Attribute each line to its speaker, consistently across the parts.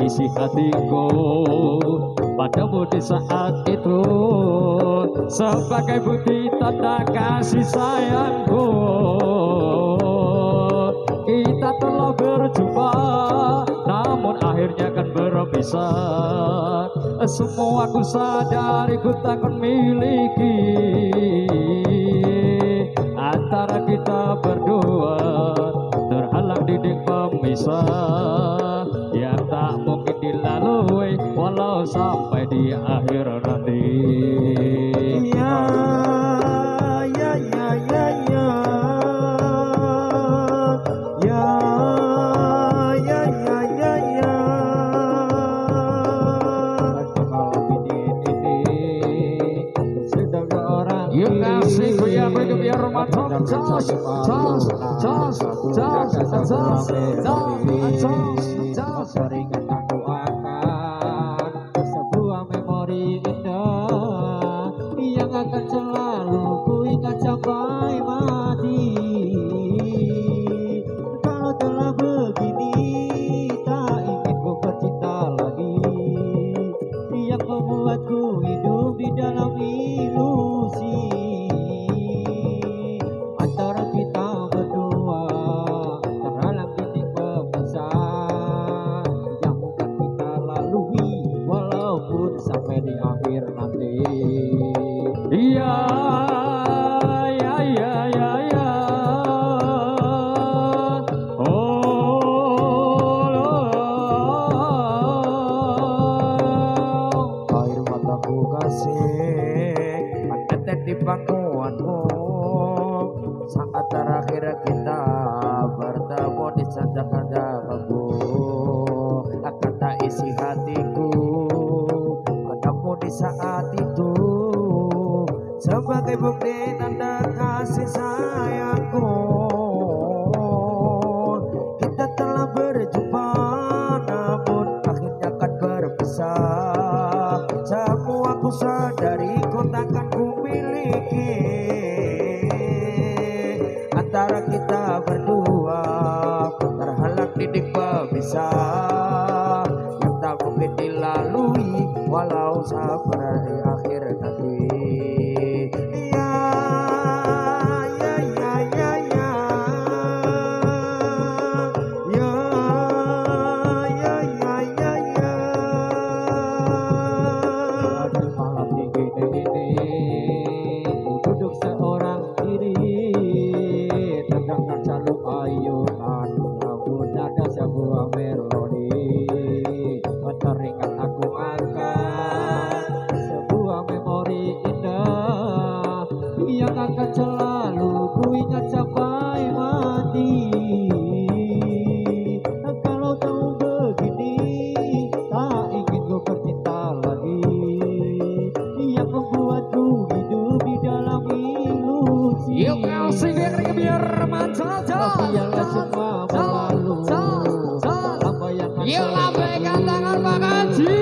Speaker 1: isi hatiku padamu di saat itu sebagai bukti tanda kasih sayangku. Kita telah berjumpa namun akhirnya kan berpisah. Semua ku sadari ku takkan miliki antara kita berdua, terhalang dinding pemisah yang tak mungkin dilalui walau sampai di akhir nanti.
Speaker 2: Ya, ya, ya, ya, ya, ya, ya, ya, ya, ya.
Speaker 1: Yuk kasih goyang biar mantap. Jos.
Speaker 2: Teringat aku akan sebuah memori indah yang akan selalu ku ingat sampai mati. Kalau telah begini tak ingin ku bercinta lagi, yang membuatku hidup di dalam ilusi antara kita berdua, terhalang dinding pemisah yang bukan kita lalui walaupun sampai di akhir nanti.
Speaker 1: Iya, ya, ya, ya, ya.
Speaker 2: Air mataku kasih menetes di pangkuanmu saat terakhir kita bertemu di sanjungan jagaku. Kata isi hatiku padamu di saat itu sebagai bukti tanda kasih sayangku. Kita telah berjumpa namun akhirnya kan berpisah. Semua ku sadari ku takkan ku miliki antara kita berdua, terhalang dinding pemisah yang tak mungkin dilalui walau sampai di akhir nanti. Ya, ya, ya, ya, ya, ya, ya, ya, ya, ya. Di malam dingin ini ku duduk seorang diri, terdengar calung ayunan lagu nada sebuah melodi. Teringat aku akan sebuah memori indah yang akan selalu ku ingat sampai mati. Kalau tahu begini tak ingin ku bercinta lagi, yang membuatku hidup di dalam ilusi.
Speaker 1: Yuk kasih biar mantap.
Speaker 2: Biarlah semua berlalu dalam bayangan.
Speaker 1: Yuk lambaikan tangan Pak Haji.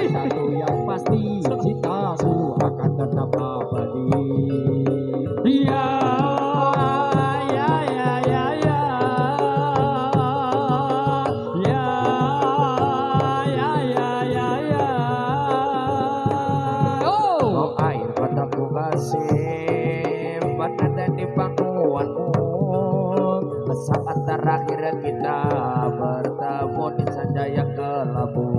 Speaker 2: Satu yang pasti cintaku akan tetap abadi.
Speaker 1: Iya, ya, ya, ya, ya, ya, ya, ya, ya, ya.
Speaker 2: Oh, air mataku kasih menetes di pangkuanmu saat terakhir kita bertemu di senja yang kelabu.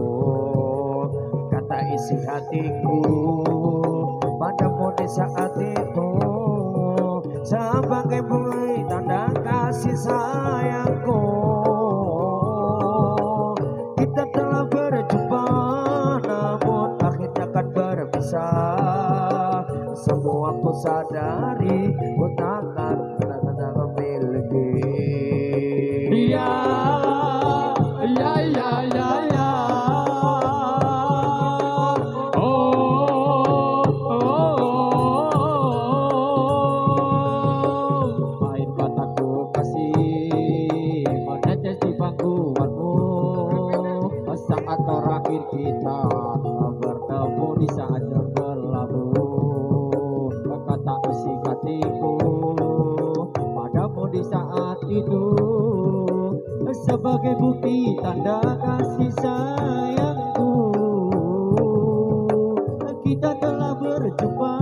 Speaker 2: Kata isi hatiku padamu di saat itu sebagai bukti tanda kasih sayangku. Kita telah berjumpa namun akhirnya kan berpisah. Semua ku sadari ku takkan memiliki.
Speaker 1: Iya, ya, ya, ya, ya.
Speaker 2: Air mataku kasih menetes di pangkuanmu saat terakhir kita bertemu di saat yang berlalu. Kata isi hatiku padamu di saat itu sebagai bukti tanda kasih sayang. berjumpa,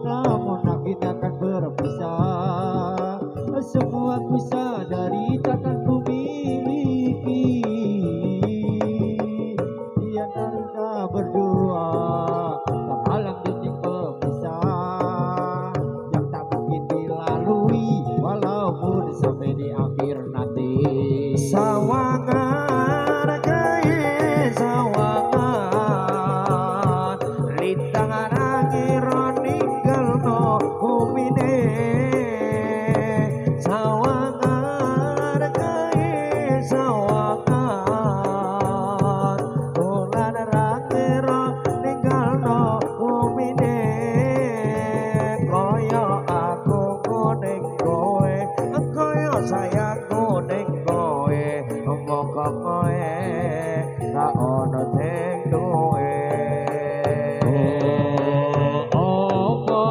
Speaker 2: namun kita akan berpisah. Semua ku sadari takkan ku miliki di antara kita berdua, terhalang dinding pemisah yang tak mungkin dilalui walaupun sampai di akhir nanti. Sawangan kaya sawangan lintang ngira ninggalno umine. Sawangan kaya sawangan bulan ngira ninggalno umine. Kaya aku kuning kowe, kaya sayangku ning kowe, mongko kowe ra ono sing duwe.
Speaker 1: Apa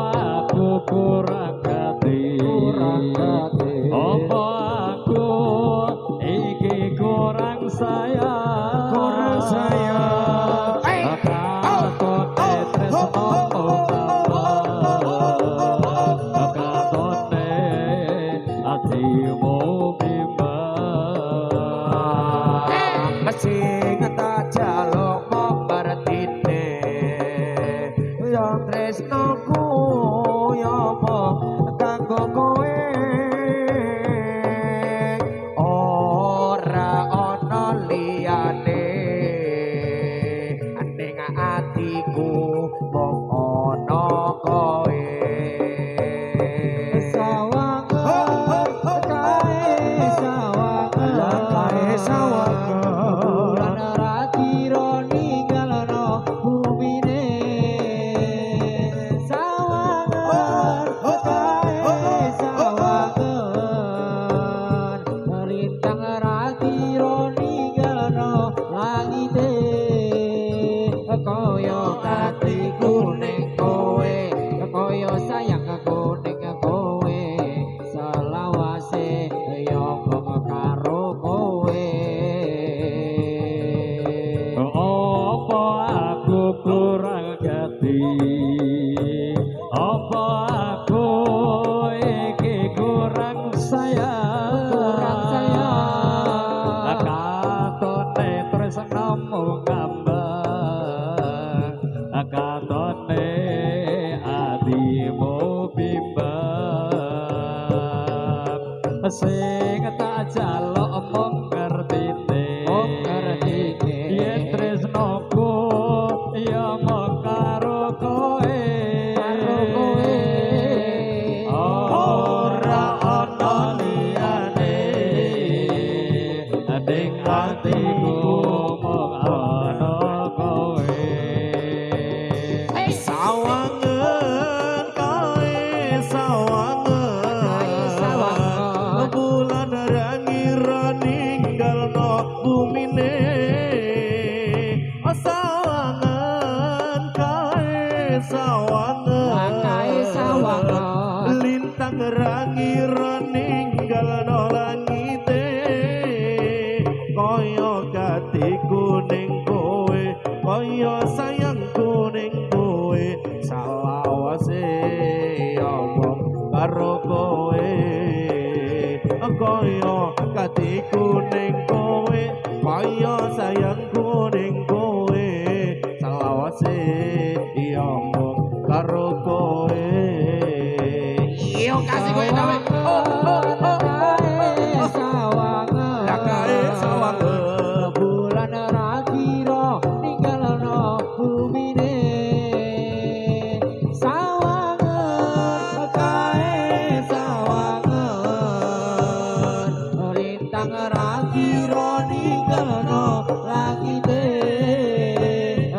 Speaker 1: aku kurang hati, apa aku iki kurang sayang, katone tresno katone atimu bimbang.
Speaker 2: Sing tak jaluk mengertine ya tresnoku ya mong kanggo kowe, ora ana liyane ning atiku mung ana kowe. Sawangan kae sawangan bulan ra kira ninggalno bumine. Sawangan kae sawangan lintang ra kira ninggalno langite. Kaya atiku ning kowe, kaya sayangku ning kowe, selawase ya mung karo kowe.
Speaker 1: Apa aku kurang hati, apa aku iki kurang sayang, katone tresno mung ngambang, katone atimu bimbang. Sing tak jaluk mung ngertine, yen tresnoku ya mung karo kowe, ora ana liyane ning atiku mung ana kowe.
Speaker 2: Sawangan kae sawangan bulan ra ngira ninggalno bumine. Sawangan kae sawangan lintang ra ngira ninggalno langite. Kaya katiku ning kowe, kaya sayangku ning kowe, salawase omong karo kowe. Kaya katiku ning kowe, kaya sayangku ning kowe, salawase omong karo kowe. Yo kasih kowe gawe. Sawangan bulan ra kira ninggalno bumine. Sawangan kae sawangan lintang ra kira ninggalno langite.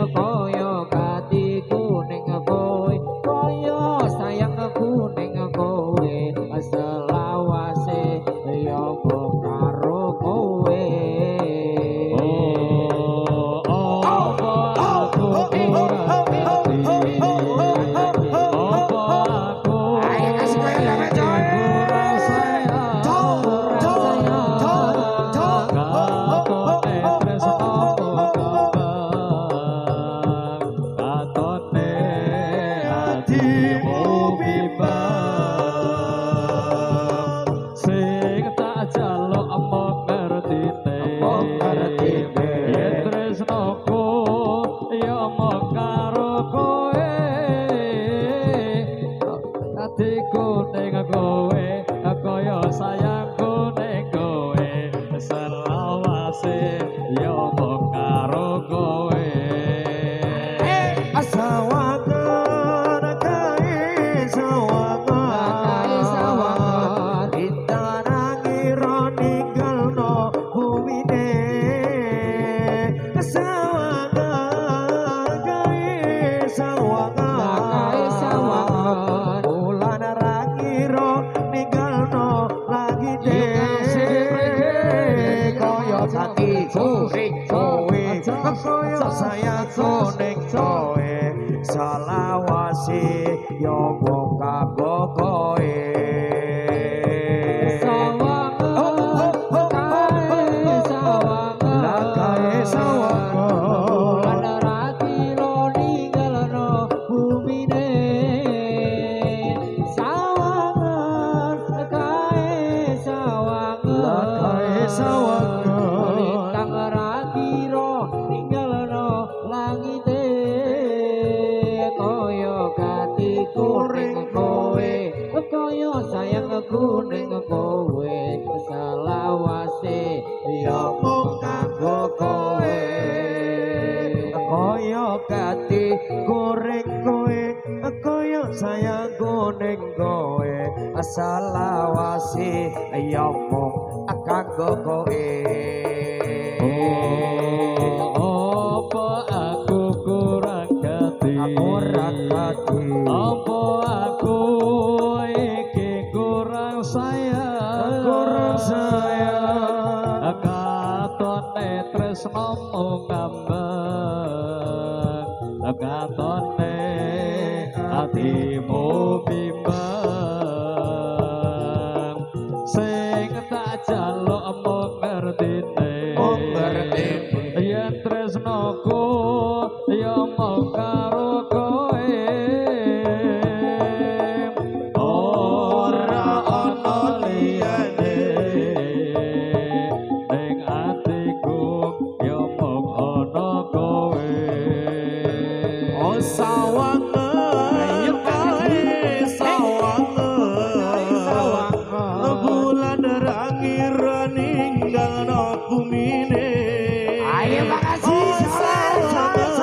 Speaker 2: Kaya katiku ning kowe, kaya sayangku ning kowe, asa hatimu bimbang
Speaker 1: sing tak jaluk among ngertine yen tresnoku ya mung karo kowe atiku ning kowe kaya sayangku ning kowe selawase ya mung karo kowe
Speaker 2: sawangan kae sawangan intanangi roninggalno bumine sawangan kae sawangan bulan rangira ninggalno langite kaya hatiku ning kowe kaya sayangku ning kowe salawase yo mung kanggo kowe kuning kowe selawase ya mung kanggo kowe kaya gati kuring kowe kaya sayang kuning kowe selawase ya mung kanggo kowe
Speaker 1: apa aku kurang gati apa aku sayang katone tresno ngambang katone atimu bimbang sing tak jaluk mung ngertine yen tresnoku ya mung karo kowe
Speaker 2: sawangan kae sawangan bulan rangira ninggalno bumine ayo makasih sawangan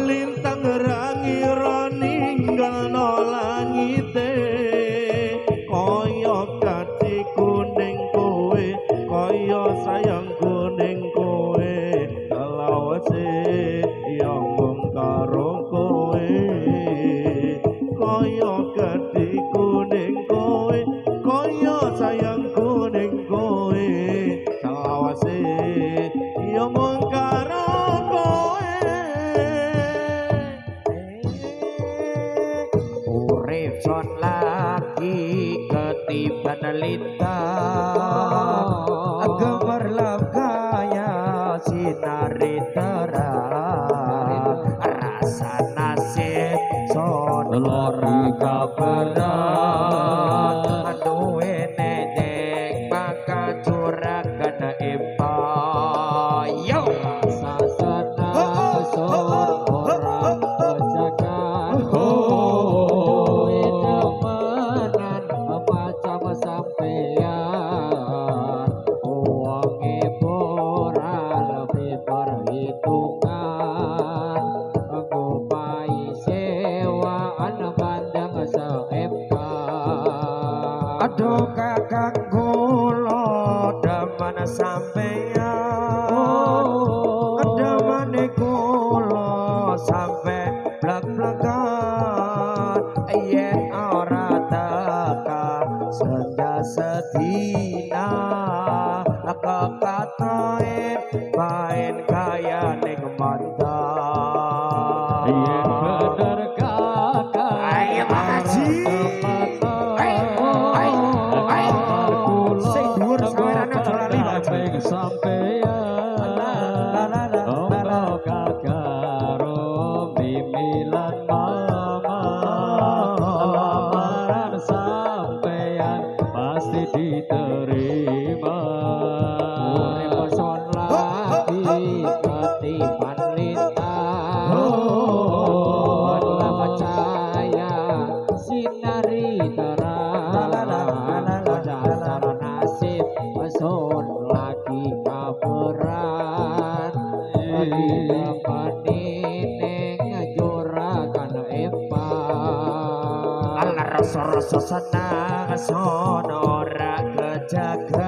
Speaker 2: lintang rangira ninggalno langite kaya gati kuning kowe kaya sayang kuning kowe selawase ya mung karo kowe kaya gati kuning kowe kaya sayang kuning kowe selawase ya mung karo kowe urip son lagi ketiban lintang gemerlap gaya sinari terang rasa nasib son ora kabaran duwe nedek maka curagan impayo rasa senang son ora kejagan duwe temenan macam sampean uangnya lebih perhitungan ngupai sewaan pandang seempat aduh kakak kula demen sampean demen kula sampe blak-blakan yen ora teka senja sedina kekatoen main kaya ning mantan
Speaker 1: yen bener kakak
Speaker 2: ayo makasih sing dhuwur sawerane aja lali sampeyan rasa senang sono ra kejaga